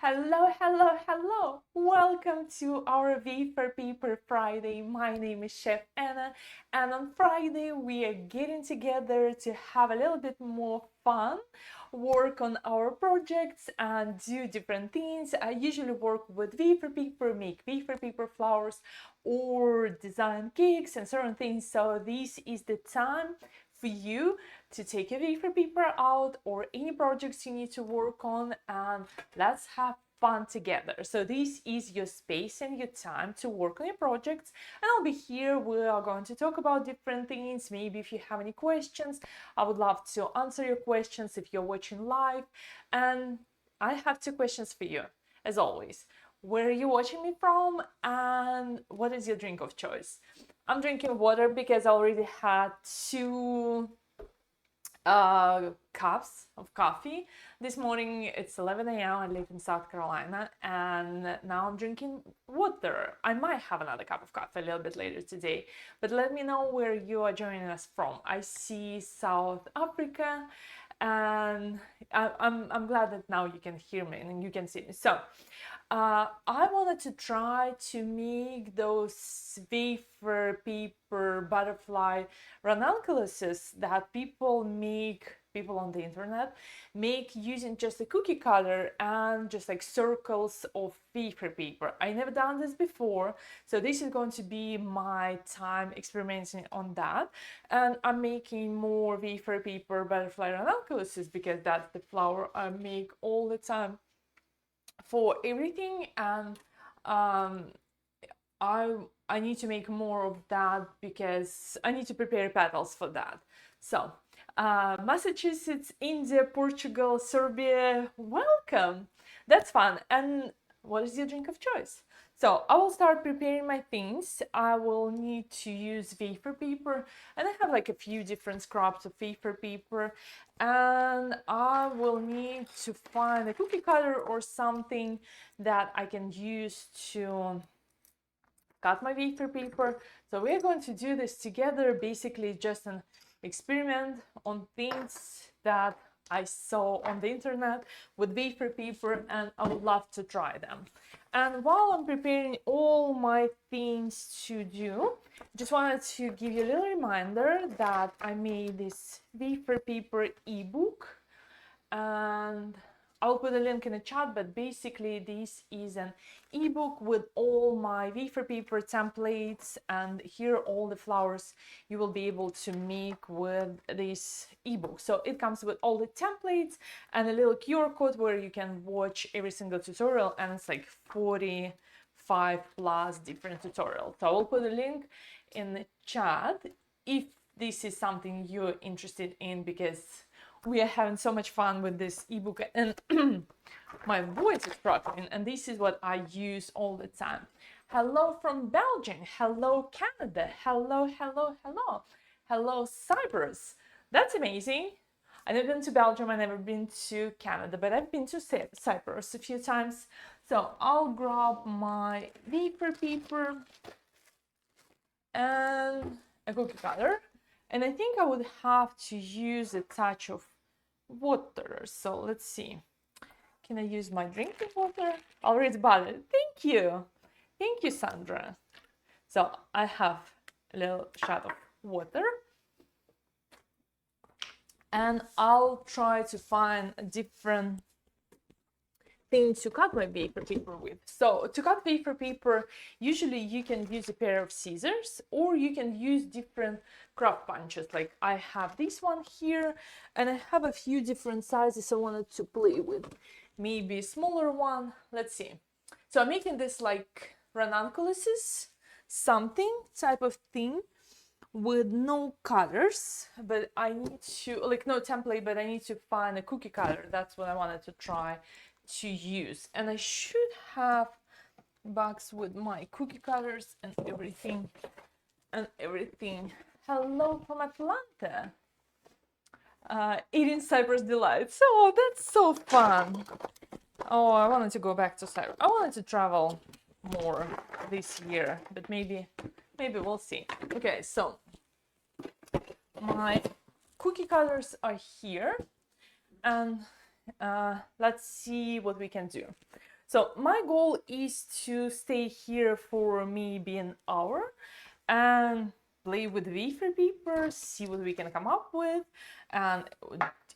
Hello, hello, hello! Welcome to our Wafer Paper Friday. My name is Chef Anna, and on Friday we are getting together to have a little bit more fun, work on our projects, and do different things. I usually work with wafer paper, make wafer paper flowers, or design cakes and certain things. So this is the time for you to take a wafer paper out or any projects you need to work on, and let's have fun together. So this is your space and your time to work on your projects, and I'll be here. We are going to talk about different things. Maybe if you have any questions, I would love to answer your questions if you're watching live. And I have two questions for you, as always. Where are you watching me from, and what is your drink of choice? I'm drinking water because I already had two cups of coffee this morning. It's 11 a.m. I live in South Carolina, and now I'm drinking water. I might have another cup of coffee a little bit later today, but let me know where you are joining us from. I see South Africa, and I'm glad that now you can hear me and you can see me. So I wanted to try to make those wafer paper butterfly ranunculuses that people on the internet make using just a cookie cutter and just like circles of wafer paper. I never done this before, so this is going to be my time experimenting on that. And I'm making more wafer paper butterfly ranunculuses because that's the flower I make all the time for everything. And um, I need to make more of that because I need to prepare petals for that. So Massachusetts, India, Portugal, Serbia, welcome. That's fun. And what is your drink of choice? So I will start preparing my things. I will need to use wafer paper, and I have like a few different scraps of wafer paper, and I will need to find a cookie cutter or something that I can use to cut my wafer paper. So we're going to do this together, basically just an experiment on things that I saw on the internet with wafer paper, and I would love to try them. And while I'm preparing all my things to do, just wanted to give you a little reminder that I made this wafer paper ebook, and I'll put a link in the chat, but basically this is an ebook with all my wafer paper templates, and here are all the flowers you will be able to make with this ebook. So it comes with all the templates and a little QR code where you can watch every single tutorial, and it's like 45 plus different tutorials. So I will put a link in the chat if this is something you're interested in, because we are having so much fun with this ebook, and my voice is struggling, and this is what I use all the time. Hello from Belgium. Hello Canada. Hello, hello, hello. Hello Cyprus. That's amazing. I've never been to Belgium. I've never been to Canada, but I've been to Cyprus a few times. So I'll grab my wafer paper and a cookie cutter. And I think I would have to use a touch of water. So let's see. Can I use my drinking water? I already bought it. Thank you. Thank you, Sandra. So I have a little shot of water. And I'll try to find a different thing to cut my wafer paper with. So to cut wafer paper, usually you can use a pair of scissors, or you can use different craft punches. Like I have this one here, and I have a few different sizes I wanted to play with. Maybe a smaller one. Let's see. So I'm making this like ranunculuses, something type of thing with no cutters, but I need to, like, no template, but I need to find a cookie cutter. That's what I wanted to try to use. And I should have box with my cookie cutters and everything. Hello from Atlanta. Eating Cyprus delights. Oh, that's so fun. Oh, I wanted to go back to Cyprus. I wanted to travel more this year, but maybe we'll see. Okay, so my cookie cutters are here, and let's see what we can do. So my goal is to stay here for maybe an hour and play with wafer paper, see what we can come up with, and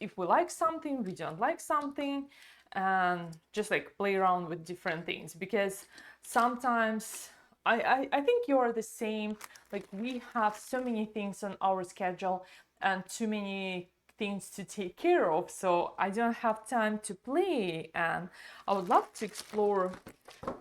if we like something, we don't like something, and just like play around with different things. Because sometimes I think you're the same, like we have so many things on our schedule and too many things to take care of, so I don't have time to play, and I would love to explore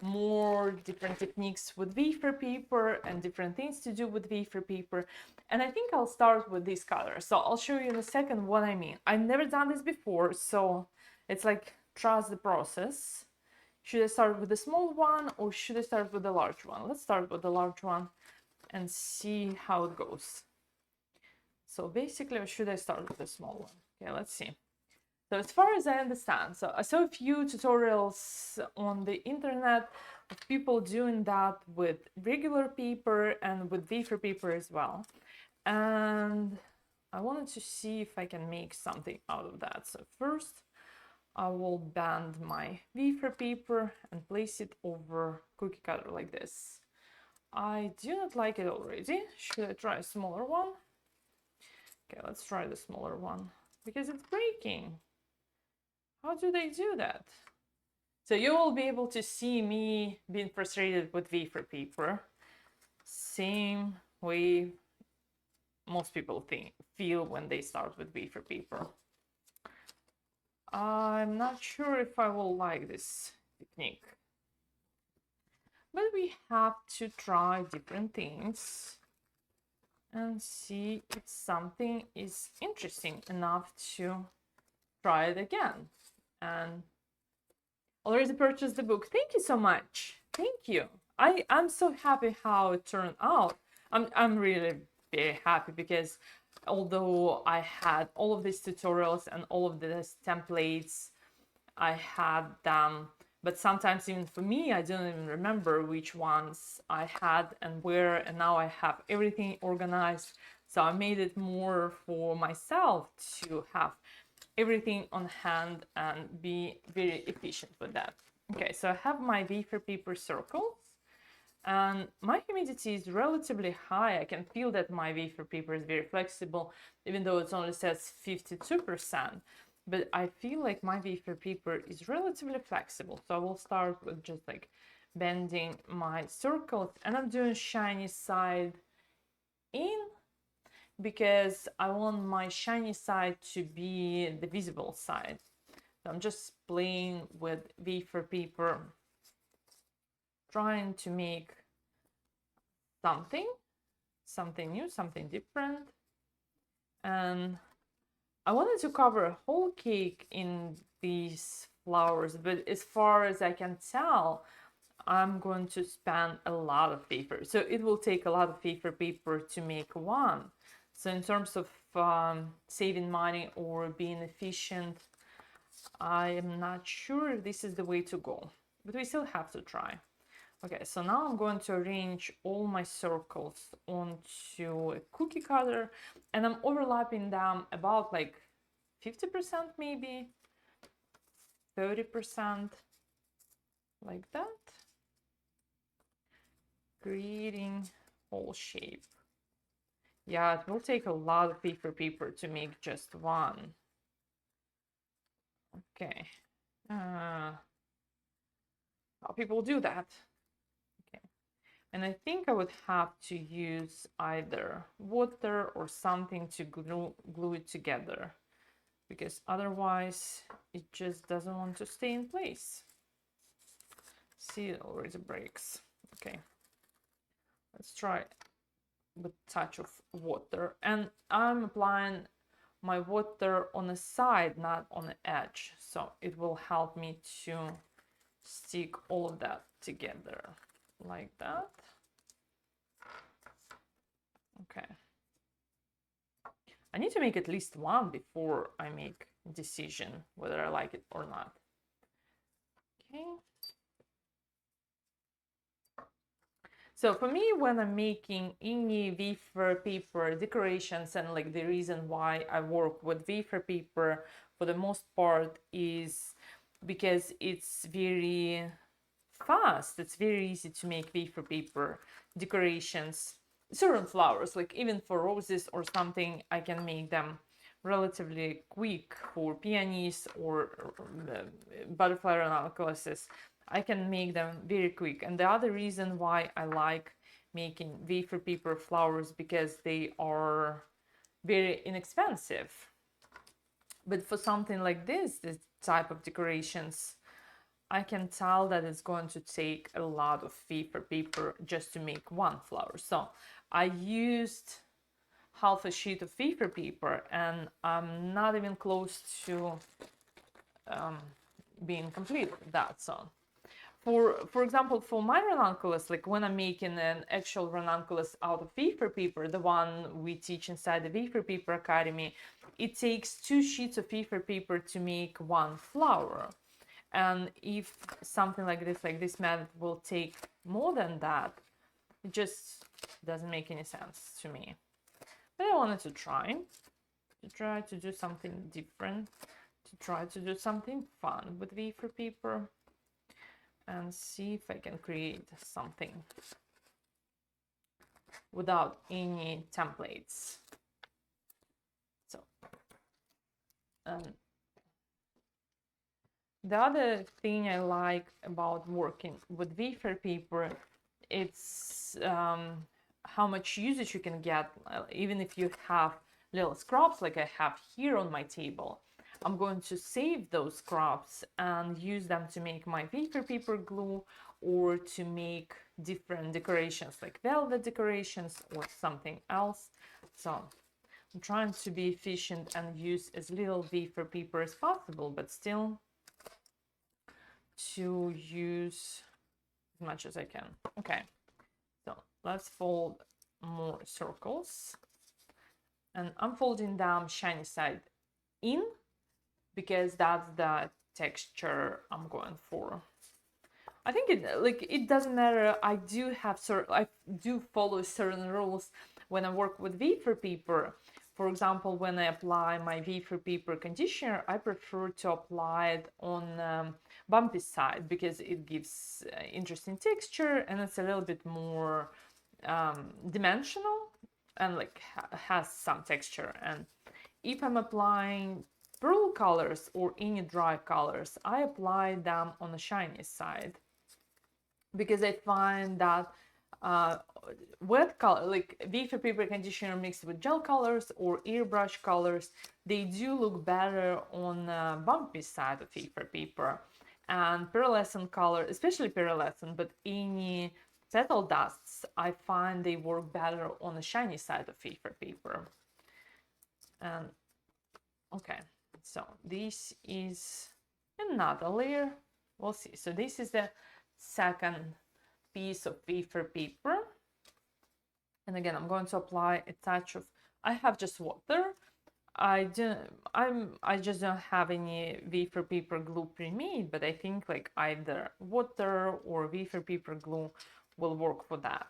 more different techniques with wafer paper and different things to do with wafer paper. And I think I'll start with this color, so I'll show you in a second what I mean. I've never done this before, so it's like trust the process. Should I start with the small one or should I start with the large one? Let's start with the large one and see how it goes. So basically, or should I start with the small one? Okay, let's see. So as far as I understand, so I saw a few tutorials on the internet of people doing that with regular paper and with wafer paper as well. And I wanted to see if I can make something out of that. So first, I will bend my wafer paper and place it over cookie cutter like this. I do not like it already. Should I try a smaller one? Okay, let's try the smaller one because it's breaking. How do they do that? So you will be able to see me being frustrated with wafer paper. Same way most people feel when they start with wafer paper. I'm not sure if I will like this technique. But we have to try different things and see if something is interesting enough to try it again. And already purchased the book. Thank you so much. Thank you. I'm so happy how it turned out. I'm really very happy because although I had all of these tutorials and all of these templates, I had them, but sometimes even for me, I don't even remember which ones I had and where, and now I have everything organized. So I made it more for myself to have everything on hand and be very efficient with that. Okay, so I have my wafer paper circles and my humidity is relatively high. I can feel that my wafer paper is very flexible, even though it only says 52%. But I feel like my wafer paper is relatively flexible. So I will start with just like bending my circles, and I'm doing shiny side in because I want my shiny side to be the visible side. So I'm just playing with wafer paper, trying to make something new, something different. And I wanted to cover a whole cake in these flowers, but as far as I can tell, I'm going to spend a lot of paper. So it will take a lot of wafer paper to make one. So in terms of saving money or being efficient, I am not sure if this is the way to go, but we still have to try. Okay, so now I'm going to arrange all my circles onto a cookie cutter, and I'm overlapping them about like 50% maybe, 30%, like that, creating whole shape. Yeah, it will take a lot of wafer paper to make just one. Okay. How people do that? Okay. And I think I would have to use either water or something to glue it together, because otherwise it just doesn't want to stay in place. See, it already breaks. Okay. Let's try with a touch of water, and I'm applying my water on the side, not on the edge, so it will help me to stick all of that together like that. Okay, I need to make at least one before I make a decision whether I like it or not. Okay. So for me, when I'm making any wafer paper decorations, and like the reason why I work with wafer paper for the most part is because it's very fast. It's very easy to make wafer paper decorations. Certain flowers, like even for roses or something, I can make them relatively quick. For peonies or butterfly ranunculuses, I can make them very quick. And the other reason why I like making wafer paper flowers, because they are very inexpensive. But for something like this type of decorations, I can tell that it's going to take a lot of wafer paper just to make one flower. So I used half a sheet of wafer paper, and I'm not even close to being complete with that. So for example, for my ranunculus, like when I'm making an actual ranunculus out of wafer paper, the one we teach inside the Wafer Paper Academy, it takes 2 sheets of wafer paper to make one flower. And if something like this method will take more than that, it just doesn't make any sense to me. But I wanted to try to do something different, to try to do something fun with wafer paper, and see if I can create something without any templates. So, the other thing I like about working with wafer paper, it's how much usage you can get, even if you have little scraps like I have here on my table. I'm going to save those scraps and use them to make my wafer paper glue, or to make different decorations like velvet decorations or something else. So I'm trying to be efficient and use as little wafer paper as possible, but still to use as much as I can. Okay, so let's fold more circles, and I'm folding them shiny side in, because that's the texture I'm going for. I think it doesn't matter. I do follow certain rules when I work with wafer paper. For example, when I apply my wafer paper conditioner, I prefer to apply it on bumpy side, because it gives interesting texture, and it's a little bit more dimensional, and like has some texture. And if I'm applying pearl colors or any dry colors, I apply them on the shiny side, because I find that wet color, like wafer paper conditioner mixed with gel colors or airbrush colors, they do look better on bumpy side of wafer paper. And pearlescent color, especially pearlescent, but any petal dusts, I find they work better on the shiny side of wafer paper. And okay, so this is another layer. We'll see. So this is the second piece of wafer paper, and again I'm going to apply a touch of, I have just water. I just don't have any wafer paper glue pre-made, but I think like either water or wafer paper glue will work for that.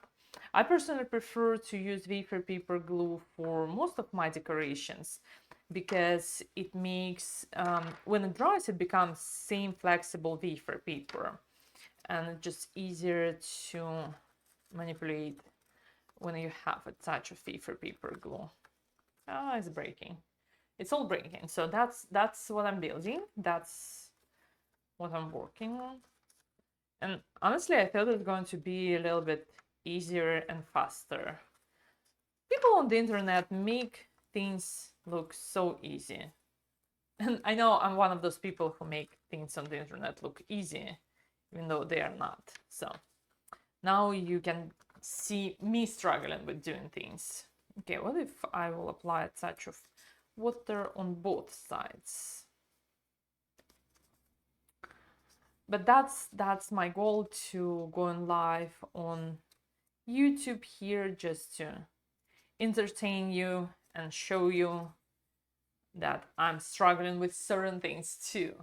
I personally prefer to use wafer paper glue for most of my decorations, because it makes when it dries it becomes same flexible wafer paper, and it's just easier to manipulate when you have a touch of wafer paper glue. Ah, it's breaking. It's all breaking. So that's what I'm building. That's what I'm working on. And honestly, I thought it was going to be a little bit easier and faster. People on the internet make things look so easy. And I know I'm one of those people who make things on the internet look easy, even though they are not. So now you can see me struggling with doing things. Okay, what if I will apply a touch of water on both sides? But that's my goal, to go live on YouTube here, just to entertain you and show you that I'm struggling with certain things too.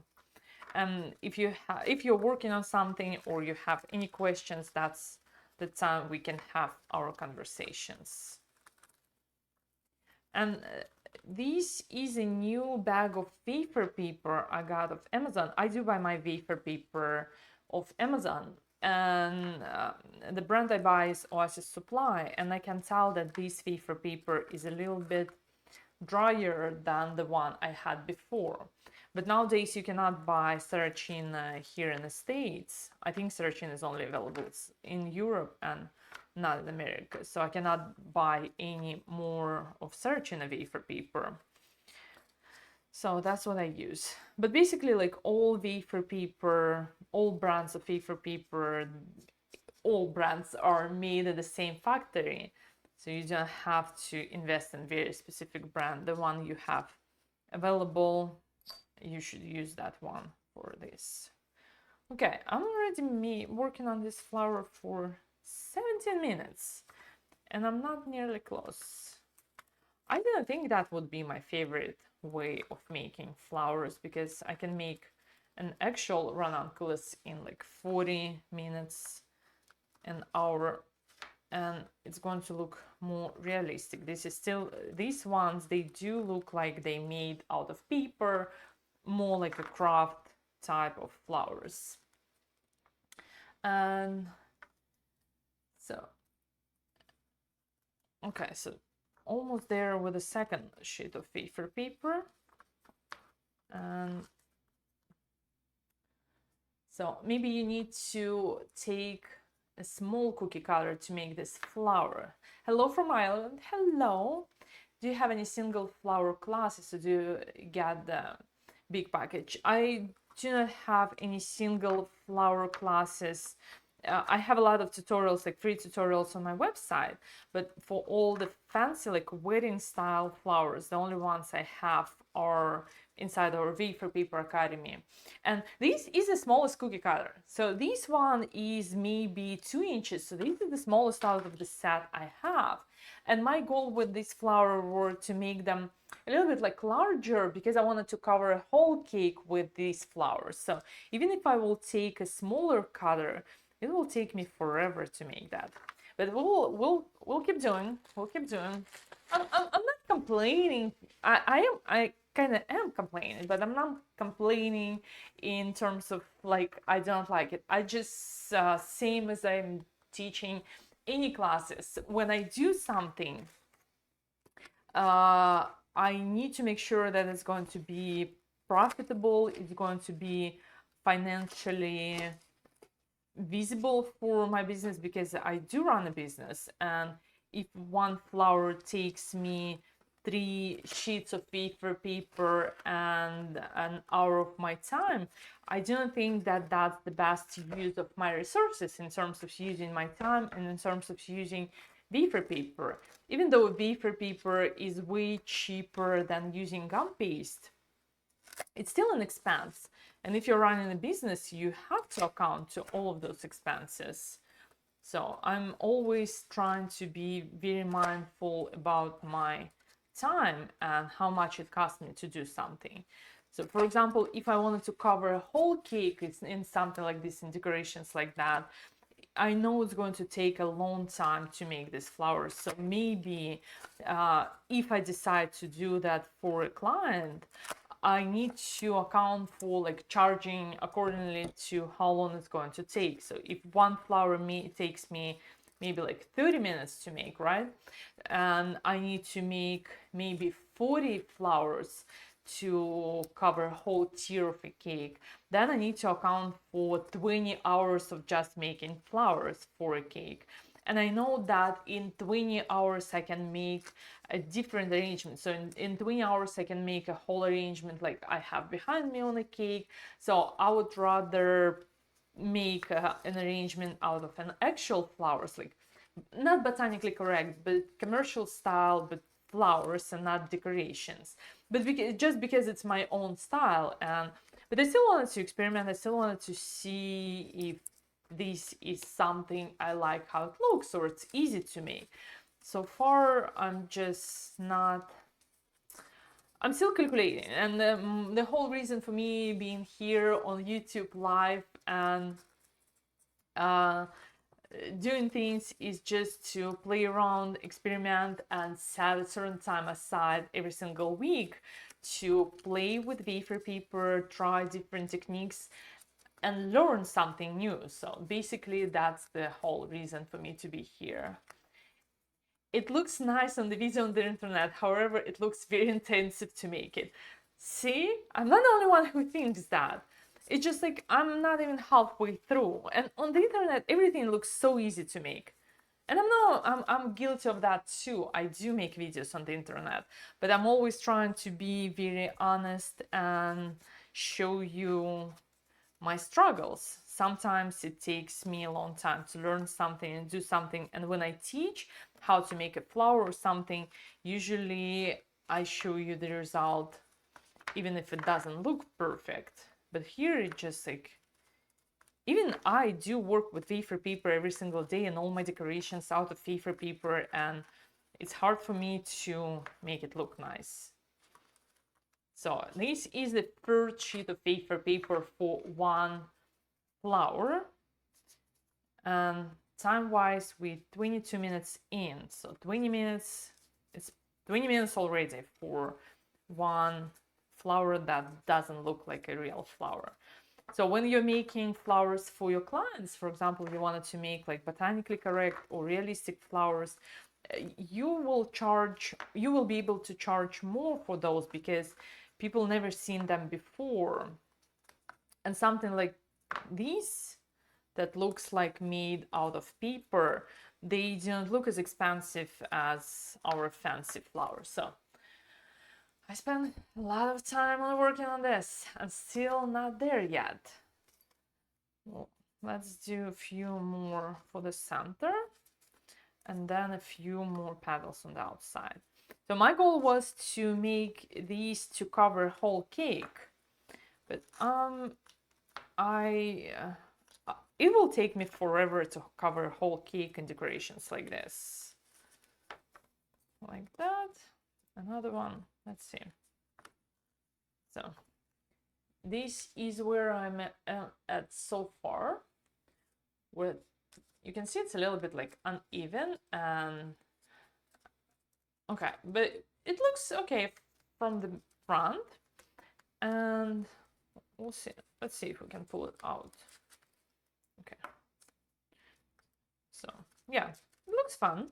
And if you're working on something or you have any questions, that's the time we can have our conversations. And this is a new bag of wafer paper I got of Amazon. I do buy my wafer paper of Amazon, and the brand I buy is Oasis Supply, and I can tell that this wafer paper is a little bit drier than the one I had before. But nowadays you cannot buy Serachin here in the States. I think Serachin is only available in Europe and not in America. So I cannot buy any more of Serachin wafer paper. So that's what I use. But basically, like all wafer paper, all brands of wafer paper, all brands are made at the same factory. So you don't have to invest in very specific brand. The one you have available, you should use that one for this. Okay, I'm already working on this flower for 17 minutes and I'm not nearly close. I didn't think that would be my favorite way of making flowers, because I can make an actual ranunculus in like 40 minutes, an hour, and it's going to look more realistic. This is still, these ones, they do look like they made out of paper, more like a craft type of flowers. And so, okay, so almost there with a second sheet of wafer paper. And so maybe you need to take a small cookie cutter to make this flower. Hello from Ireland. Hello. Do you have any single flower classes, or do you get the big package? I do not have any single flower classes. I have a lot of tutorials, like free tutorials on my website, but for all the fancy like wedding style flowers, the only ones I have are inside our Wafer Paper Academy. And this is the smallest cookie cutter. So this one is maybe 2 inches. So this is the smallest out of the set I have. And my goal with this flower were to make them a little bit like larger, because I wanted to cover a whole cake with these flowers. So even if I will take a smaller cutter, it will take me forever to make that. But we'll keep doing. We'll keep doing. I'm not complaining. I kind of am complaining, but I'm not complaining in terms of like I don't like it. I just same as I'm teaching any classes. When I do something, I need to make sure that it's going to be profitable. It's going to be financially visible for my business, because I do run a business, and if one flower takes me 3 sheets of wafer paper and an hour of my time, I don't think that that's the best use of my resources in terms of using my time and in terms of using wafer paper. Even though wafer paper is way cheaper than using gum paste, it's still an expense. And if you're running a business, you have to account to all of those expenses. So I'm always trying to be very mindful about my time and how much it costs me to do something. So for example, if I wanted to cover a whole cake in something like this, in decorations like that, I know it's going to take a long time to make these flowers. So maybe if I decide to do that for a client, I need to account for like charging accordingly to how long it's going to take. So if one flower takes me maybe like 30 minutes to make, right? And I need to make maybe 40 flowers to cover a whole tier of a cake, then I need to account for 20 hours of just making flowers for a cake. And I know that in 20 hours I can make a different arrangement. So in 20 hours I can make a whole arrangement like I have behind me on a cake. So I would rather make an arrangement out of an actual flowers, like not botanically correct, but commercial style, but flowers and not decorations. But just because it's my own style, but I still wanted to experiment. I still wanted to see if this is something I like how it looks, or it's easy to make. So far, I'm just not. I'm still calculating, and the whole reason for me being here on YouTube live and doing things is just to play around, experiment, and set a certain time aside every single week to play with wafer paper, try different techniques, and learn something new. So basically, that's the whole reason for me to be here. It looks nice on the video on the internet, however, it looks very intensive to make it. See, I'm not the only one who thinks that. It's just like I'm not even halfway through, and on the internet everything looks so easy to make. And I'm guilty of that too. I do make videos on the internet, but I'm always trying to be very honest and show you my struggles. Sometimes it takes me a long time to learn something and do something, and when I teach how to make a flower or something, usually I show you the result even if it doesn't look perfect. But here it just like, even I do work with wafer paper every single day and all my decorations out of wafer paper, and it's hard for me to make it look nice. So this is the first sheet of wafer paper for one flower, and time-wise we're 22 minutes in, so 20 minutes, it's 20 minutes already for one flower that doesn't look like a real flower. So when you're making flowers for your clients, for example, you wanted to make like botanically correct or realistic flowers, you will be able to charge more for those because people never seen them before. And something like these that looks like made out of paper, they don't look as expensive as our fancy flowers. So I spent a lot of time on working on this and still not there yet. Well, let's do a few more for the center and then a few more petals on the outside. So my goal was to make these to cover whole cake, but it will take me forever to cover whole cake and decorations like this. Like that. Another one. Let's see. So this is where I'm at so far. Where you can see it's a little bit like uneven and okay, but it looks okay from the front, and we'll see. Let's see if we can pull it out. Okay. So yeah, it looks fun.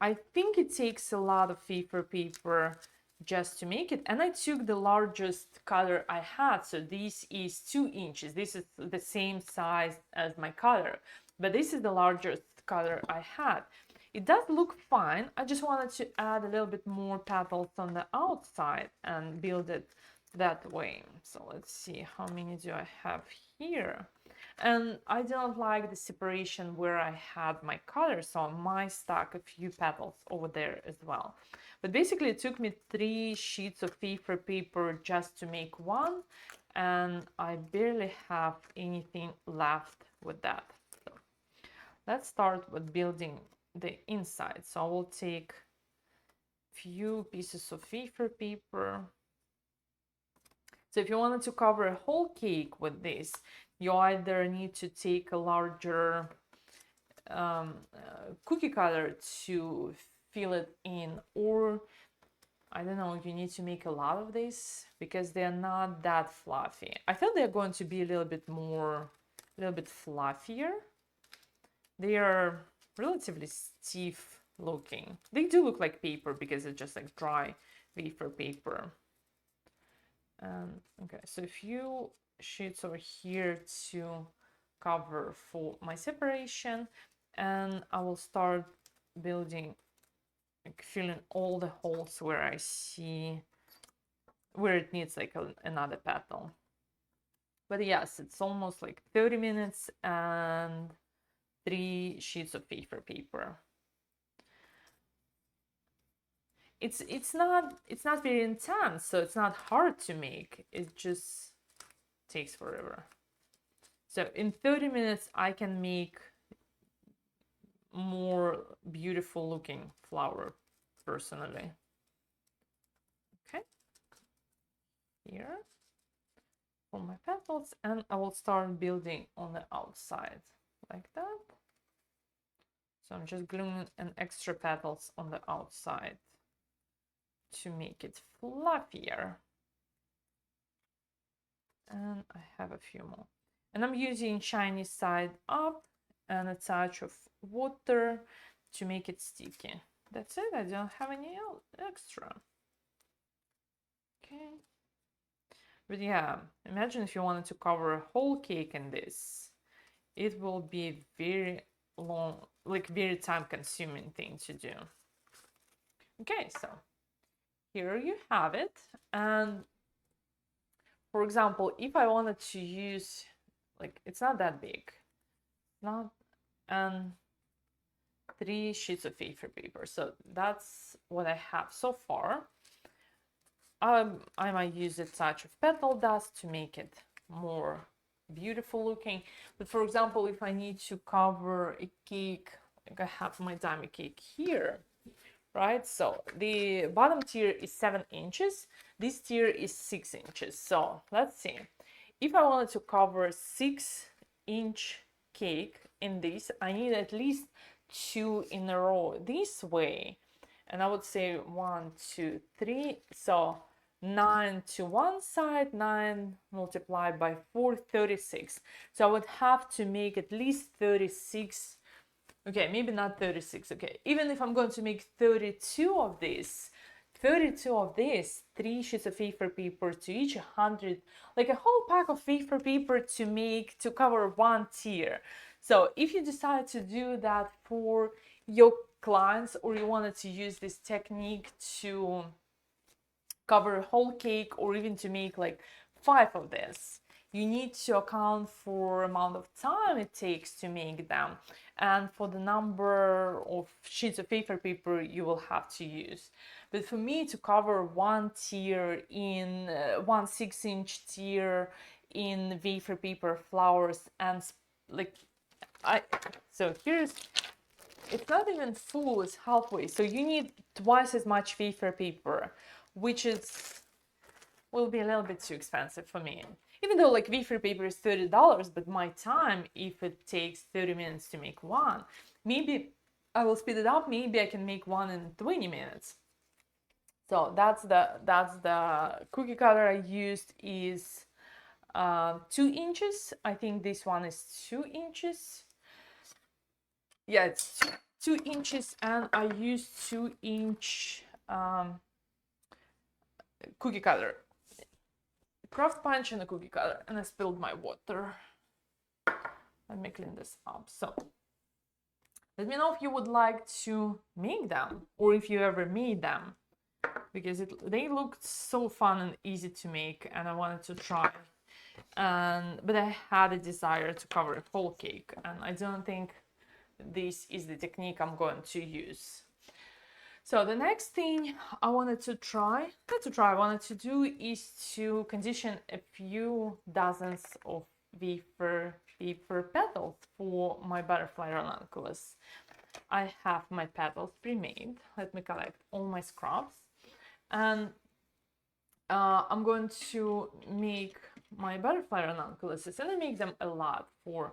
I think it takes a lot of wafer paper just to make it, and I took the largest color I had, so this is 2 inches. This is the same size as my color, but this is the largest color I had. It does look fine. I just wanted to add a little bit more petals on the outside and build it that way. So let's see, how many do I have here? And I don't like the separation where I had my color, so I might stack a few petals over there as well. But basically it took me 3 sheets of wafer paper just to make one, and I barely have anything left with that. So let's start with building the inside. So I will take a few pieces of wafer paper. So if you wanted to cover a whole cake with this, you either need to take a larger cookie cutter to fill it in, or I don't know, you need to make a lot of this because they're not that fluffy. I thought they're going to be a little bit fluffier. They are relatively stiff looking. They do look like paper because it's just like dry wafer paper. Okay, so a few sheets over here to cover for my separation, and I will start building, like filling all the holes where I see where it needs like another petal. But yes, it's almost like 30 minutes and 3 sheets of wafer paper. It's not very intense, so it's not hard to make. It just takes forever. So in 30 minutes I can make more beautiful looking flower personally. Okay, here for my petals, and I will start building on the outside like that. So I'm just gluing an extra petals on the outside to make it fluffier. And I have a few more. And I'm using shiny side up and a touch of water to make it sticky. That's it, I don't have any extra. Okay. But yeah, imagine if you wanted to cover a whole cake in this. It will be very long, like very time consuming thing to do. Okay, so here you have it. And for example, if I wanted to use, like, it's not that big, not, and 3 sheets of wafer paper. So that's what I have so far. I might use a touch of petal dust to make it more beautiful looking. But for example, if I need to cover a cake, like I have my dummy cake here, right? So the bottom tier is 7 inches. This tier is 6 inches. So let's see. If I wanted to cover a 6-inch cake in this, I need at least 2 in a row this way. And I would say 1, 2, 3. So 9 to one side, 9 multiplied by 4, 36. So I would have to make at least 36. Okay, maybe not 36. Okay, even if I'm going to make 32 of this, 3 sheets of wafer paper to each 100, like a whole pack of wafer paper to cover one tier. So if you decide to do that for your clients, or you wanted to use this technique to cover a whole cake, or even to make like 5 of this, you need to account for amount of time it takes to make them and for the number of sheets of wafer paper you will have to use. But for me to cover one tier in one 6-inch tier in wafer paper flowers, and like so here's, it's not even full, it's halfway, so you need twice as much wafer paper, which will be a little bit too expensive for me. Even though like wafer paper is $30, but my time, if it takes 30 minutes to make one, maybe I will speed it up, maybe I can make one in 20 minutes. So that's the cookie cutter I used is 2 inches. I think this one is 2 inches. Yeah, it's 2 inches, and I used 2-inch cookie cutter, craft punch and a cookie cutter, and I spilled my water. Let me clean this up. So let me know if you would like to make them, or if you ever made them, because they looked so fun and easy to make, and I wanted to try. But I had a desire to cover a whole cake, and I don't think this is the technique I'm going to use. So the next thing I wanted to do is to condition a few dozens of wafer paper petals for my butterfly ranunculus. I have my petals pre-made. Let me collect all my scraps, and I'm going to make my butterfly ranunculuses, and I make them a lot for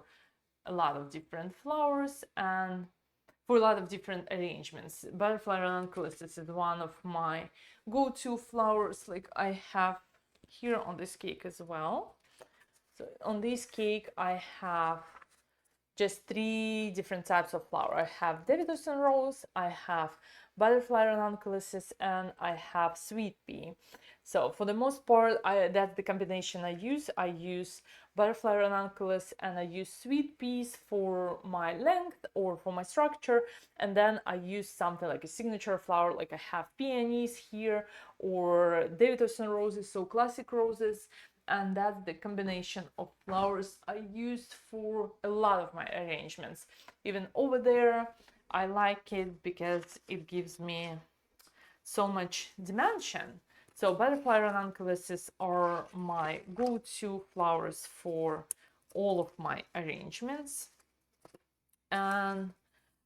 a lot of different flowers and for a lot of different arrangements. Butterfly ranunculus is one of my go-to flowers, like I have here on this cake as well. So on this cake I have just 3 different types of flower. I have Davidson rose, I have butterfly ranunculuses, and I have sweet pea. So for the most part, that's the combination I use. I use butterfly ranunculus and I use sweet peas for my length or for my structure, and then I use something like a signature flower, like I have peonies here or Davidson roses, so classic roses, and that's the combination of flowers I used for a lot of my arrangements. Even over there, I like it because it gives me so much dimension. So butterfly ranunculuses are my go-to flowers for all of my arrangements. And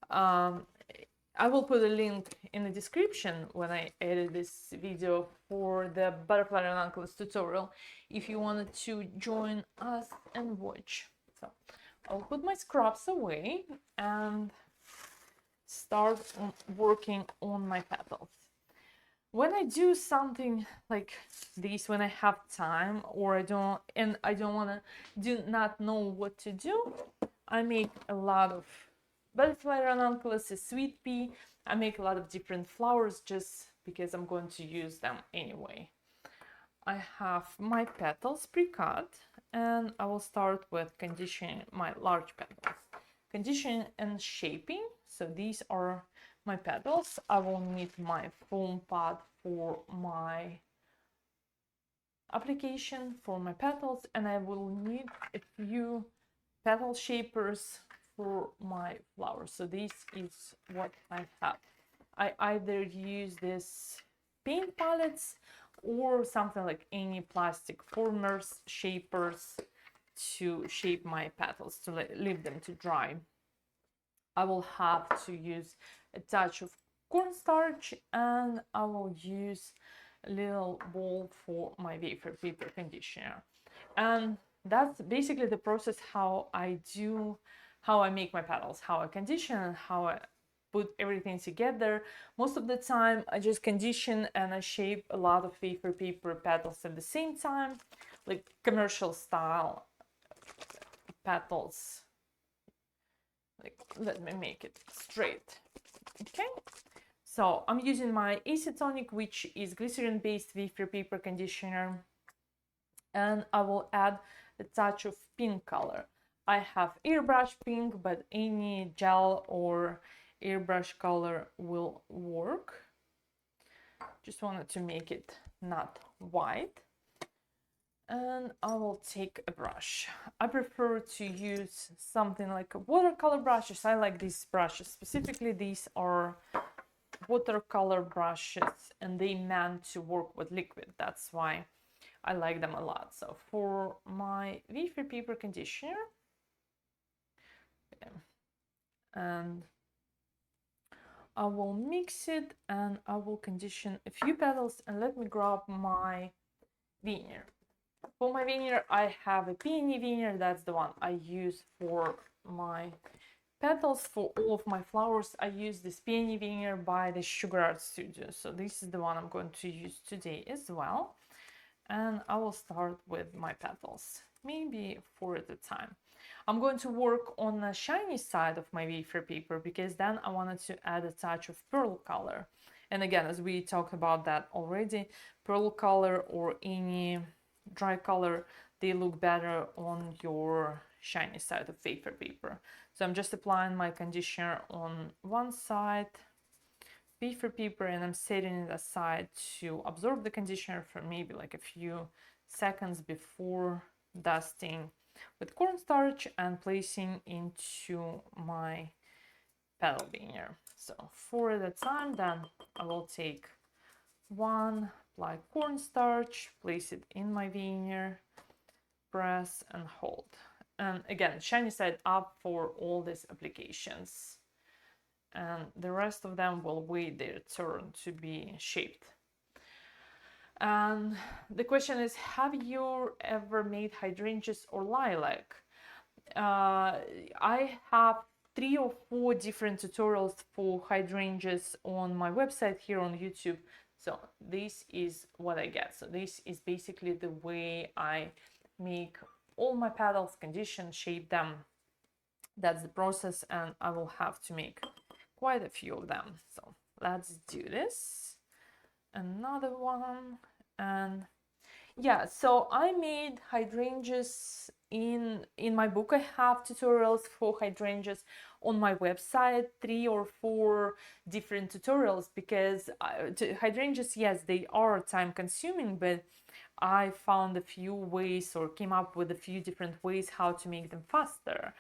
I will put a link in the description when I edit this video for the butterfly ranunculus tutorial if you wanted to join us and watch. So I'll put my scraps away and start working on my petals. When I do something like this, when I have time or I don't want to do not know what to do, I make a lot of butterfly ranunculus, a sweet pea. I make a lot of different flowers just because I'm going to use them anyway. I have my petals pre-cut and I will start with conditioning my large petals. Conditioning and shaping. So these are my petals. I will need my foam pad for my application for my petals, and I will need a few petal shapers for my flowers. So this is what I have. I either use this paint palettes or something like any plastic formers, shapers to shape my petals, to leave them to dry. I will have to use a touch of cornstarch and I will use a little bowl for my wafer paper conditioner. And that's basically the process how I make my petals, how I condition and how I put everything together. Most of the time I just condition and I shape a lot of wafer paper petals at the same time, like commercial style petals. Like, let me make it straight. Okay, so I'm using my acetonic, which is glycerin based wafer paper conditioner, and I will add a touch of pink color. I have airbrush pink, but any gel or airbrush color will work. Just wanted to make it not white. And I will take a brush. I prefer to use something like watercolor brushes. I like these brushes. Specifically, these are watercolor brushes and they meant to work with liquid. That's why I like them a lot. So for my wafer paper conditioner, and I will mix it and I will condition a few petals, and let me grab my veneer. For my veneer, I have a peony veneer. That's the one I use for my petals. For all of my flowers, I use this peony veneer by the Sugar Art Studio. So this is the one I'm going to use today as well. And I will start with my petals, maybe 4 at a time. I'm going to work on the shiny side of my wafer paper because then I wanted to add a touch of pearl color. And again, as we talked about that already, pearl color or any dry color, they look better on your shiny side of wafer paper. So I'm just applying my conditioner on one side wafer paper and I'm setting it aside to absorb the conditioner for maybe like a few seconds before dusting with cornstarch and placing into my petal veneer. So 4 at a time, then I will take one, apply cornstarch, place it in my veneer, press and hold. And again, shiny side up for all these applications. And the rest of them will wait their turn to be shaped. And the question is, have you ever made hydrangeas or lilac? I have 3 or 4 different tutorials for hydrangeas on my website here on YouTube. So this is what I get. So this is basically the way I make all my petals, condition, shape them. That's the process, and I will have to make quite a few of them. So let's do this. Another one. And yeah, so I made hydrangeas in my book. I have tutorials for hydrangeas on my website, 3 or 4 different tutorials, because hydrangeas, yes, they are time consuming, but I found a few ways or came up with a few different ways how to make them faster.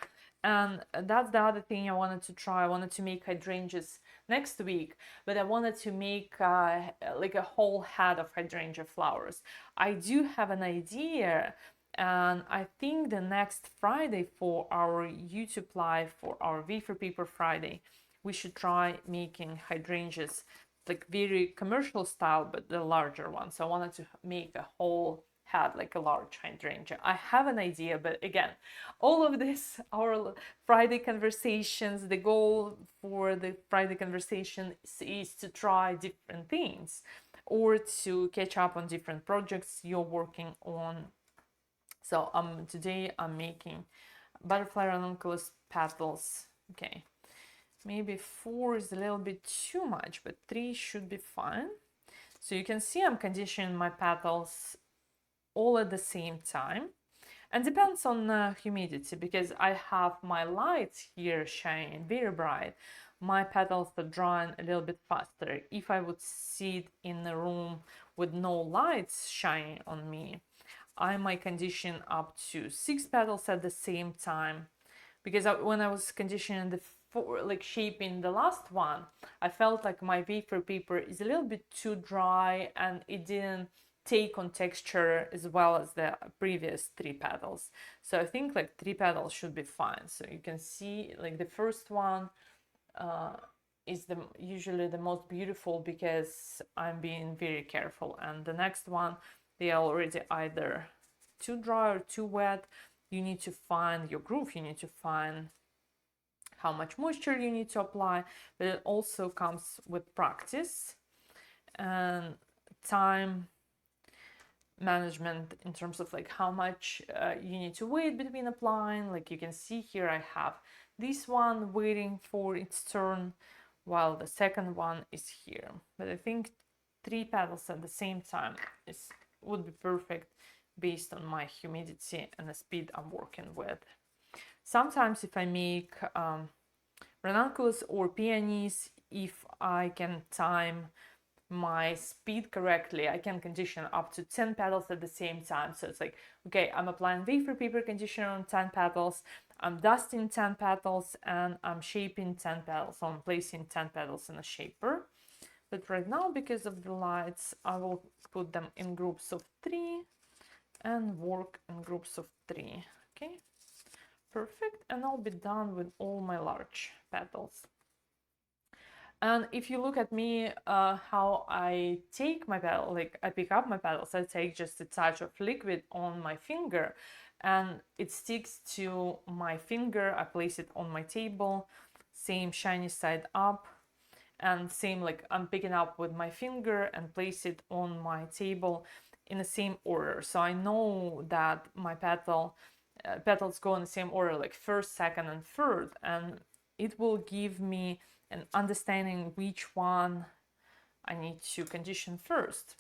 And that's the other thing I wanted to try. I wanted to make hydrangeas next week, but I wanted to make like a whole head of hydrangea flowers. I do have an idea, and I think the next Friday for our YouTube live, for our Wafer Paper Friday, we should try making hydrangeas like very commercial style, but the larger one. So I wanted to make a whole had like a large hydrangea. I have an idea, but again, all of this, our Friday conversations, the goal for the Friday conversation is to try different things or to catch up on different projects you're working on. So today I'm making butterfly ranunculus petals. Okay, maybe 4 is a little bit too much, but 3 should be fine. So you can see I'm conditioning my petals all at the same time, and depends on humidity, because I have my lights here shining very bright. My petals are drying a little bit faster. If I would sit in a room with no lights shining on me, I might condition up to 6 petals at the same time, because when I was conditioning the shaping the last one, I felt like my wafer paper is a little bit too dry and it didn't take on texture as well as the previous 3 petals. So I think like 3 petals should be fine. So you can see like the first one is usually the most beautiful because I'm being very careful, and the next one, they are already either too dry or too wet. You need to find your groove, you need to find how much moisture you need to apply, but it also comes with practice and time management in terms of like how much you need to wait between applying. Like you can see here, I have this one waiting for its turn while the second one is here. But I think 3 petals at the same time would be perfect based on my humidity and the speed I'm working with. Sometimes if I make ranunculus or peonies, if I can time my speed correctly, I can condition up to 10 petals at the same time. So it's like, okay, I'm applying wafer paper conditioner on 10 petals, I'm dusting 10 petals, and I'm shaping 10 petals. So I'm placing 10 petals in a shaper. But right now, because of the lights, I will put them in groups of 3 and work in groups of 3. Okay, perfect. And I'll be done with all my large petals. And if you look at me, how I take my petal, like I pick up my petals, I take just a touch of liquid on my finger and it sticks to my finger. I place it on my table, same shiny side up, and same like I'm picking up with my finger and place it on my table in the same order. So I know that my petals go in the same order, like first, second, and third, and it will give me an understanding which one I need to condition first.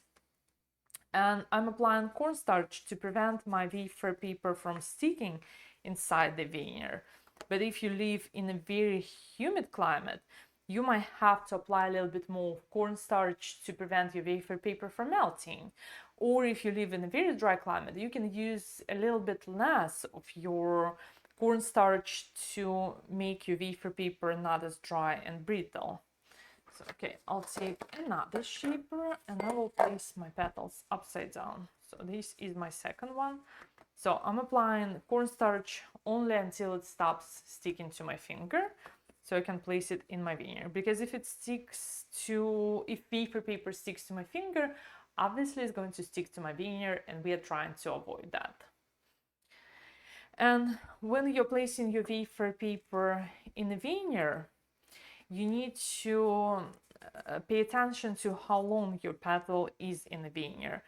And I'm applying cornstarch to prevent my wafer paper from sticking inside the veneer. But if you live in a very humid climate, you might have to apply a little bit more cornstarch to prevent your wafer paper from melting. Or if you live in a very dry climate, you can use a little bit less of your cornstarch to make your wafer paper not as dry and brittle. So, okay, I'll take another shaper and I will place my petals upside down. So this is my second one. So I'm applying cornstarch only until it stops sticking to my finger, so I can place it in my veneer. Because if wafer paper sticks to my finger, obviously it's going to stick to my veneer, and we are trying to avoid that. And when you're placing your wafer paper in the veneer, you need to pay attention to how long your petal is in the veneer,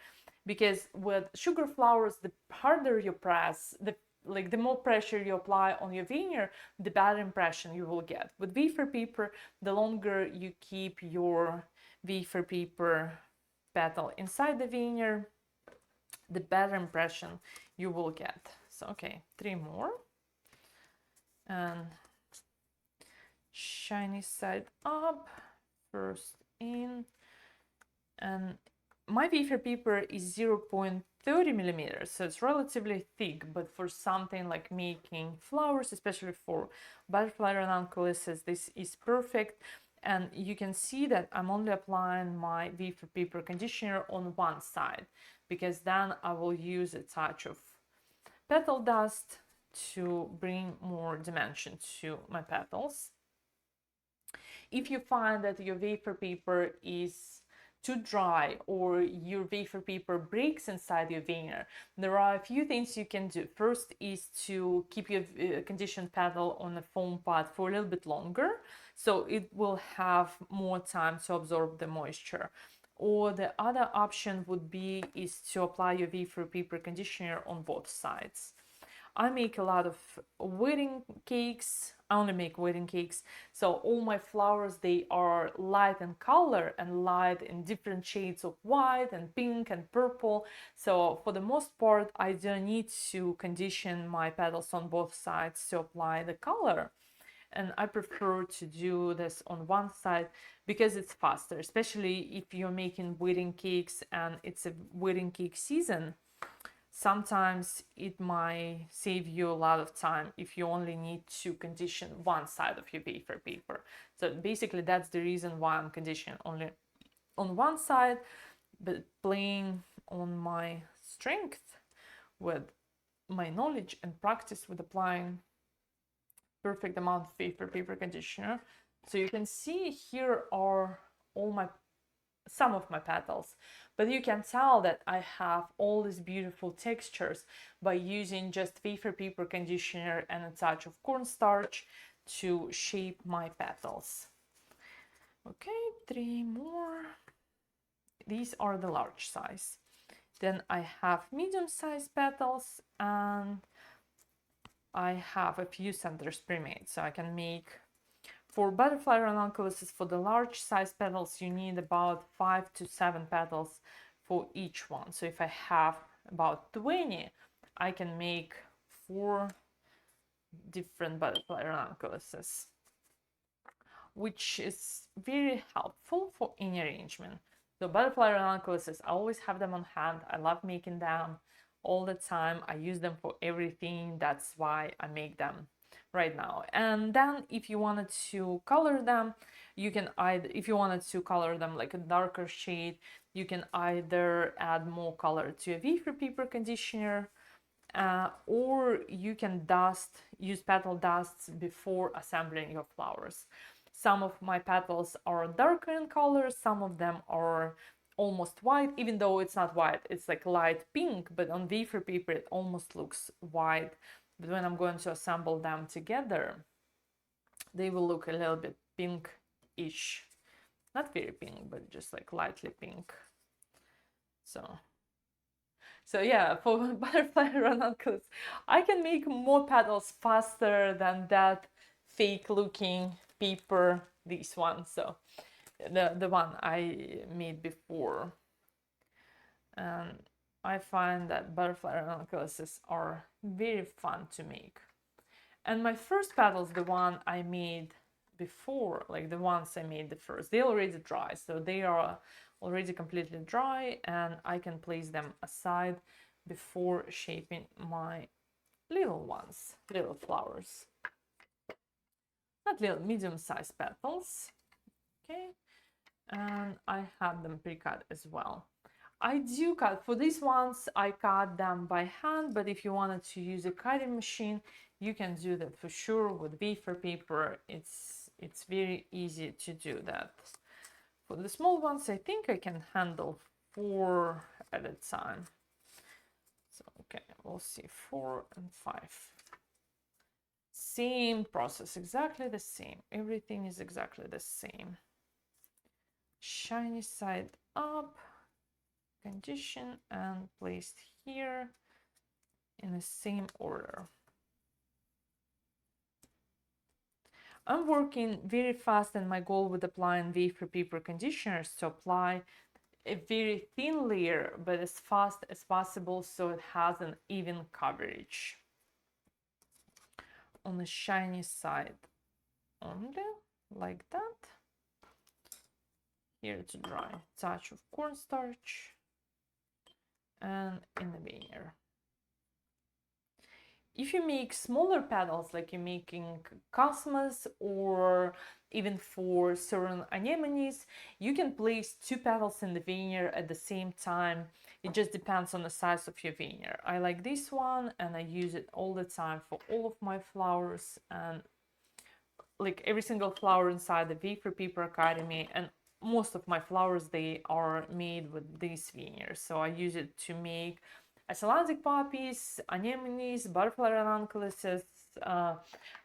because with sugar flowers, the harder you press, the more pressure you apply on your veneer, the better impression you will get. With wafer paper, the longer you keep your wafer paper petal inside the veneer, the better impression you will get. So okay, 3 more, and shiny side up, first in, and my wafer paper is 0.30 millimeters, so it's relatively thick, but for something like making flowers, especially for butterfly ranunculuses, this is perfect. And you can see that I'm only applying my wafer paper conditioner on one side, because then I will use a touch of petal dust to bring more dimension to my petals. If you find that your wafer paper is too dry or your wafer paper breaks inside your veneer, there are a few things you can do. First is to keep your conditioned paddle on the foam pad for a little bit longer, so it will have more time to absorb the moisture. Or the other option would be is to apply your wafer paper conditioner on both sides. I make a lot of wedding cakes. I only make wedding cakes. So all my flowers, they are light in color and light in different shades of white and pink and purple. So for the most part, I don't need to condition my petals on both sides to apply the color. And I prefer to do this on one side because it's faster, especially if you're making wedding cakes and it's a wedding cake season. Sometimes it might save you a lot of time if you only need to condition one side of your wafer paper. So basically that's the reason why I'm conditioning only on one side, but playing on my strength with my knowledge and practice with applying perfect amount of wafer paper conditioner. So you can see here are some of my petals, but you can tell that I have all these beautiful textures by using just wafer paper conditioner and a touch of cornstarch to shape my petals. Okay, 3 more. These are the large size. Then I have medium-sized petals and I have a few centers pre-made, so I can make. For butterfly ranunculuses, for the large size petals, you need about 5 to 7 petals for each one. So if I have about 20, I can make 4 different butterfly ranunculuses, which is very helpful for any arrangement. So butterfly ranunculuses, I always have them on hand. I love making them all the time. I use them for everything. That's why I make them right now. And then if you wanted to color them, you can either, if you wanted to color them like a darker shade, you can either add more color to a wafer paper conditioner, or you can use petal dusts before assembling your flowers. Some of my petals are darker in color, some of them are almost white, even though it's not white, it's like light pink, but on wafer paper it almost looks white. But when I'm going to assemble them together, they will look a little bit pink-ish. Not very pink, but just like lightly pink. So yeah, for butterfly ranunculus, I can make more petals faster than that fake looking paper, this one. So the one I made before. And I find that butterfly ranunculuses are very fun to make. And my first petals, the one I made before, like the ones I made the first, they already dry. So they are already completely dry and I can place them aside before shaping my little ones, little flowers. Not little, medium-sized petals. Okay, and I have them pre-cut as well. I do cut, for these ones, I cut them by hand, but if you wanted to use a cutting machine, you can do that for sure with wafer paper. It's very easy to do that. For the small ones, I think I can handle 4 at a time. So, okay, we'll see 4 and 5. Same process, exactly the same. Everything is exactly the same. Shiny side up, condition and placed here in the same order. I'm working very fast, and my goal with applying wafer paper conditioners to apply a very thin layer, but as fast as possible so it has an even coverage. On the shiny side only, like that. Here to dry, touch of cornstarch, and in the veneer. If you make smaller petals, like you're making cosmos or even for certain anemones, you can place 2 petals in the veneer at the same time. It just depends on the size of your veneer. I like this one and I use it all the time for all of my flowers, and like every single flower inside the Wafer Paper Academy and most of my flowers, they are made with this veneer. So I use it to make Icelandic poppies, anemones, butterfly ranunculuses,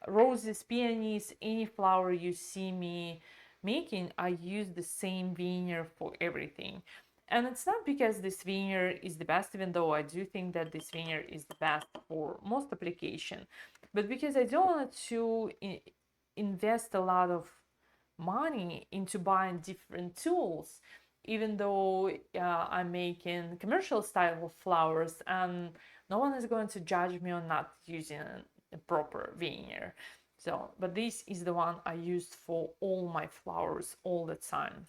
roses, peonies, any flower you see me making, I use the same veneer for everything. And it's not because this veneer is the best, even though I do think that this veneer is the best for most application, but because I don't want to invest a lot of money into buying different tools, even though I'm making commercial style of flowers, and no one is going to judge me on not using a proper veneer. So, but this is the one I used for all my flowers all the time.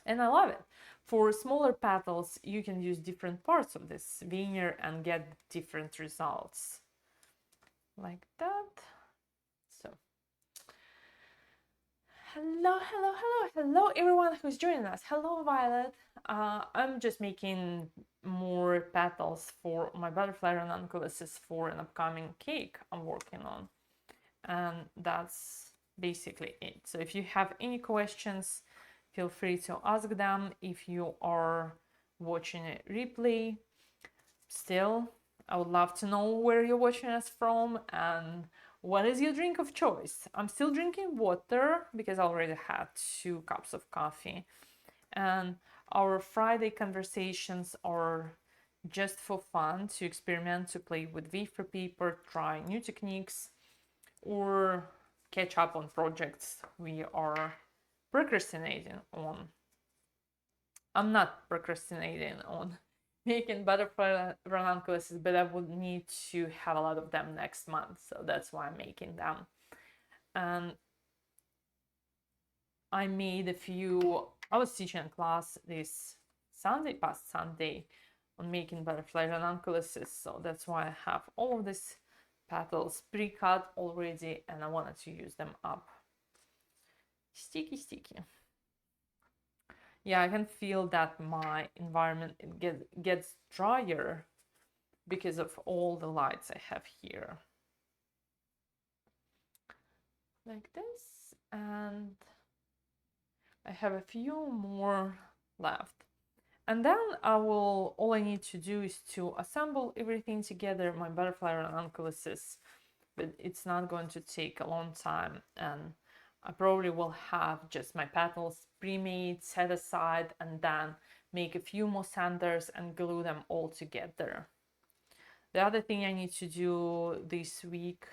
And I love it. For smaller petals, you can use different parts of this veneer and get different results. Like that. So, hello everyone who's joining us. Hello Violet. I'm just making more petals for my butterfly ranunculuses for an upcoming cake I'm working on. And that's basically it. So if you have any questions, feel free to ask them. If you are watching a replay, still, I would love to know where you're watching us from and what is your drink of choice. I'm still drinking water because I already had 2 cups of coffee. And our Friday conversations are just for fun, to experiment, to play with wafer paper, try new techniques, or catch up on projects we are procrastinating on. I'm not procrastinating on making butterfly ranunculuses, but I would need to have a lot of them next month, so that's why I'm making them. And I made a few. I was teaching a class this past Sunday, on making butterfly ranunculuses, so that's why I have all of these petals pre-cut already, and I wanted to use them up. Sticky. Yeah, I can feel that my environment gets drier because of all the lights I have here. Like this, and I have a few more left. And then all I need to do is to assemble everything together, my butterfly ranunculuses, but it's not going to take a long time, and I probably will have just my petals pre-made, set aside, and then make a few more centers and glue them all together. The other thing I need to do this week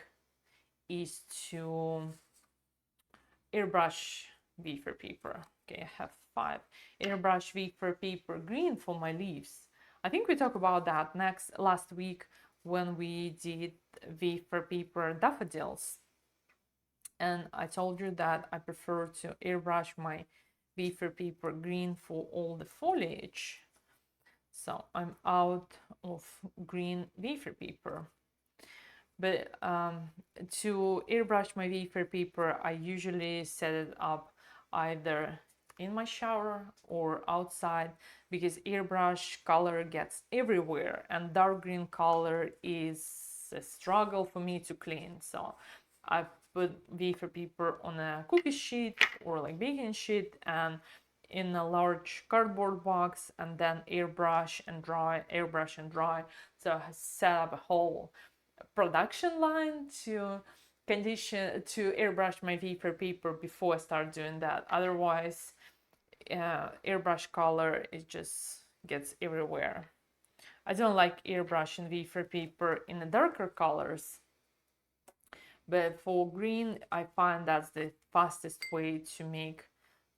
is to airbrush wafer paper. Okay, I have 5 airbrush wafer paper green for my leaves. I think we talked about that last week when we did wafer paper daffodils. And I told you that I prefer to airbrush my wafer paper green for all the foliage. So I'm out of green wafer paper. But to airbrush my wafer paper, I usually set it up either in my shower or outside, because airbrush color gets everywhere, and dark green color is a struggle for me to clean. So I put wafer paper on a cookie sheet or like baking sheet and in a large cardboard box, and then airbrush and dry. So I set up a whole production line to airbrush my wafer paper before I start doing that. Otherwise, airbrush color, it just gets everywhere. I don't like airbrushing wafer paper in the darker colors, but for green, I find that's the fastest way to make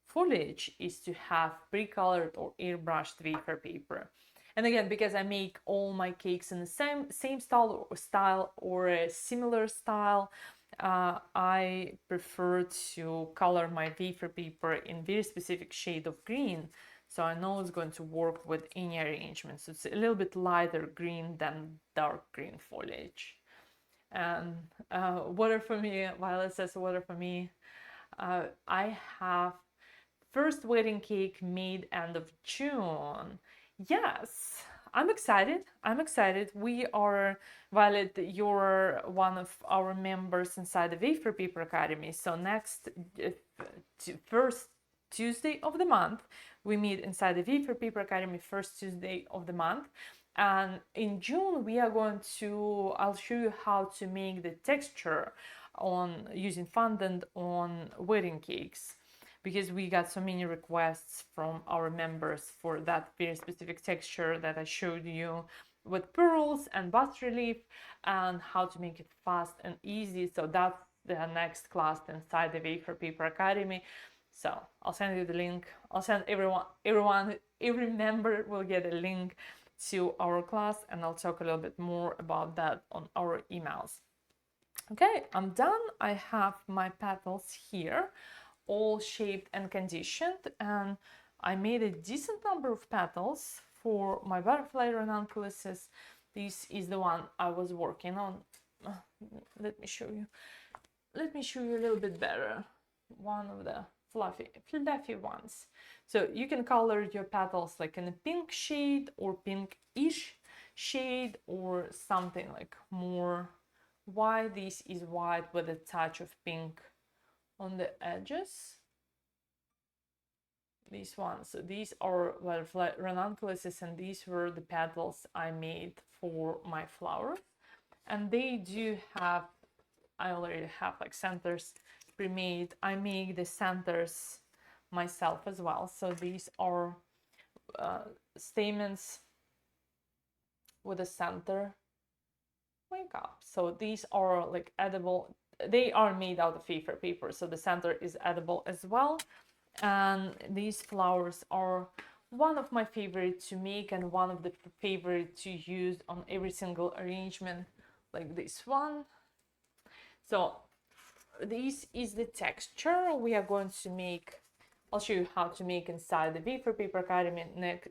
foliage, is to have pre-colored or airbrushed wafer paper. And again, because I make all my cakes in the same style or a similar style, I prefer to color my wafer paper in very specific shade of green, so I know it's going to work with any arrangement. So it's a little bit lighter green than dark green foliage. And water for me, Violet says water for me. I have first wedding cake made end of June. Yes, I'm excited. We are, Violet, you're one of our members inside the Wafer Paper Academy. So next, first Tuesday of the month. We meet inside the Wafer Paper Academy first Tuesday of the month. And in June, we are going to, I'll show you how to make the texture on using fondant on wedding cakes, because we got so many requests from our members for that very specific texture that I showed you with pearls and bas relief, and how to make it fast and easy. So that's the next class inside the Wafer Paper Academy. So I'll send you the link. I'll send every member will get a link to our class, and I'll talk a little bit more about that on our emails. Okay, I'm done. I have my petals here, all shaped and conditioned, and I made a decent number of petals for my butterfly ranunculuses. This is the one I was working on. Let me show you a little bit better. One of the fluffy ones. So you can color your petals like in a pink shade or pink-ish shade, or something like more white. This is white with a touch of pink on the edges. These ones, so these are butterfly ranunculuses, and these were the petals I made for my flowers. And they do have, I already have like centers pre-made. I make the centers myself as well. So these are stamens with a center. Wake up. So these are like edible. They are made out of wafer paper, so the center is edible as well. And these flowers are one of my favorite to make, and one of the favorite to use on every single arrangement, like this one. So this is the texture we are going to make. I'll show you how to make inside the Wafer Paper Academy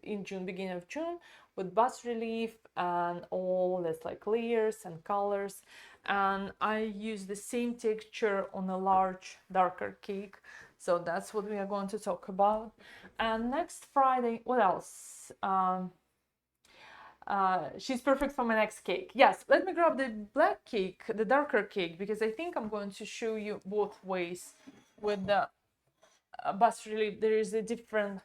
in June, beginning of June, with bas relief and all this like layers and colors. And I use the same texture on a large darker cake. So that's what we are going to talk about. And next Friday, what else? She's perfect for my next cake. Yes, let me grab the black cake, the darker cake, because I think I'm going to show you both ways with the bas relief. There is a different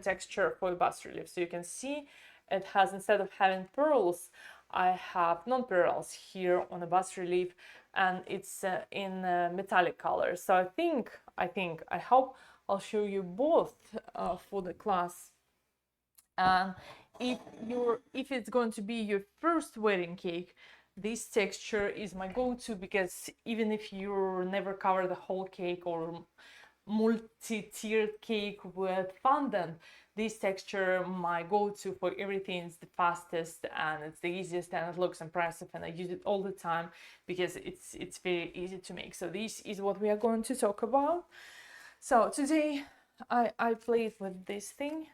texture for the bas relief. So you can see it has, instead of having pearls, I have non-pearls here on the bas relief, and it's in metallic color. So I hope I'll show you both for the class. And if it's going to be your first wedding cake, this texture is my go-to, because even if you never cover the whole cake or multi-tiered cake with fondant, this texture my go-to for everything. Is the fastest and it's the easiest, and it looks impressive, and I use it all the time because it's very easy to make. So this is what we are going to talk about. So today I played with this thing.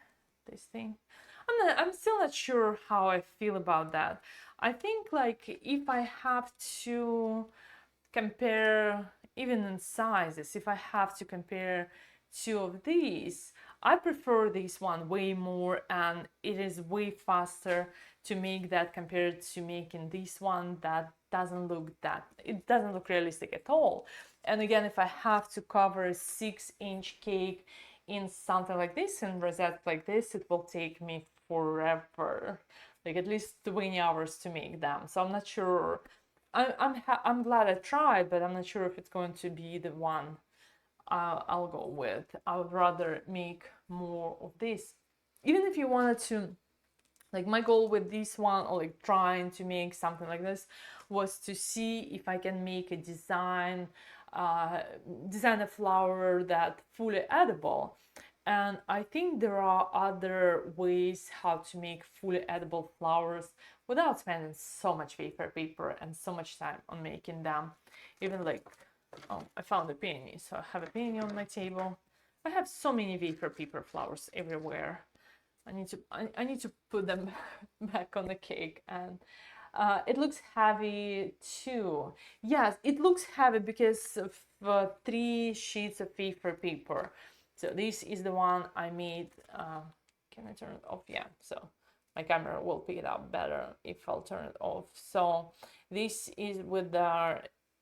I'm still not sure how I feel about that. I think like if I have to compare, even in sizes, if I have to compare two of these, I prefer this one way more, and it is way faster to make that compared to making this one that doesn't look realistic at all. And again, if I have to cover a 6-inch cake in something like this, in rosette like this, it will take me forever, like at least 20 hours to make them. So I'm not sure. I'm glad I tried, but I'm not sure if it's going to be the one I'll go with. I would rather make more of this. Even if you wanted to, like my goal with this one, or like trying to make something like this, was to see if I can make a design a flower that fully edible. And I think there are other ways how to make fully edible flowers without spending so much wafer paper and so much time on making them. Even like, oh, I found a peony, so I have a peony on my table. I have so many wafer paper flowers everywhere. I need to put them back on the cake. And it looks heavy too. Yes, it looks heavy because of 3 sheets of wafer paper. So this is the one I made. Can I turn it off? Yeah, so my camera will pick it up better if I'll turn it off. So this is with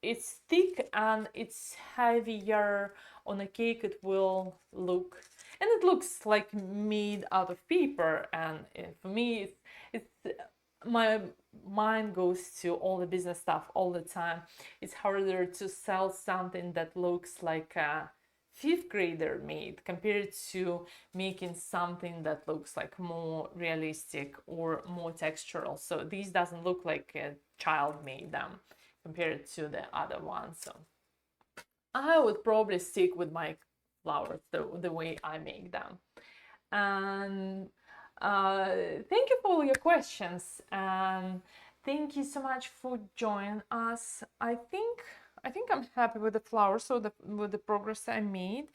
it's thick and it's heavier on a cake. It will look and it looks like made out of paper. And for me, it's my mind goes to all the business stuff all the time. It's harder to sell something that looks like a fifth grader made compared to making something that looks like more realistic or more textural. So these doesn't look like a child made them compared to the other ones. So I would probably stick with my flowers the way I make them. And thank you for all your questions, and thank you so much for joining us. I think I'm happy with the flowers, so with the progress I made.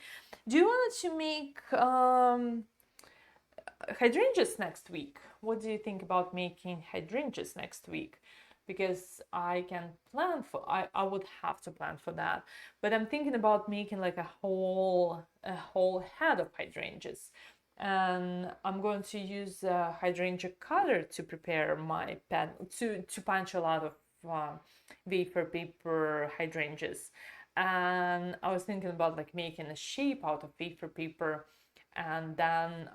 Do you want to make hydrangeas next week? What do you think about making hydrangeas next week? Because I can plan for, I would have to plan for that, but I'm thinking about making like a whole head of hydrangeas, and I'm going to use a hydrangea cutter to prepare my pen to punch a lot of wafer paper hydrangeas. And I was thinking about like making a shape out of wafer paper and then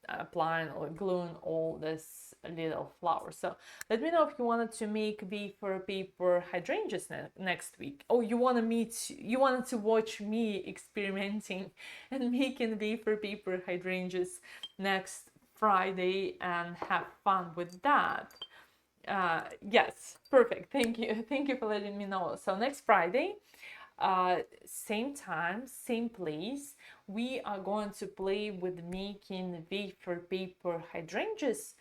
applying or gluing all this little flowers. So let me know if you wanted to make wafer paper hydrangeas next week. Oh, you wanted to watch me experimenting and making wafer paper hydrangeas next Friday and have fun with that. Yes, perfect. Thank you. Thank you for letting me know. So next Friday, same time, same place, we are going to play with making wafer paper hydrangeas,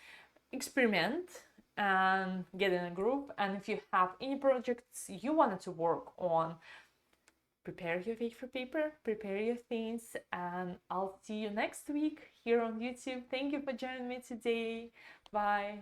experiment and get in a group. And if you have any projects you wanted to work on, prepare your wafer paper, prepare your things, and I'll see you next week here on YouTube. Thank you for joining me today. Bye.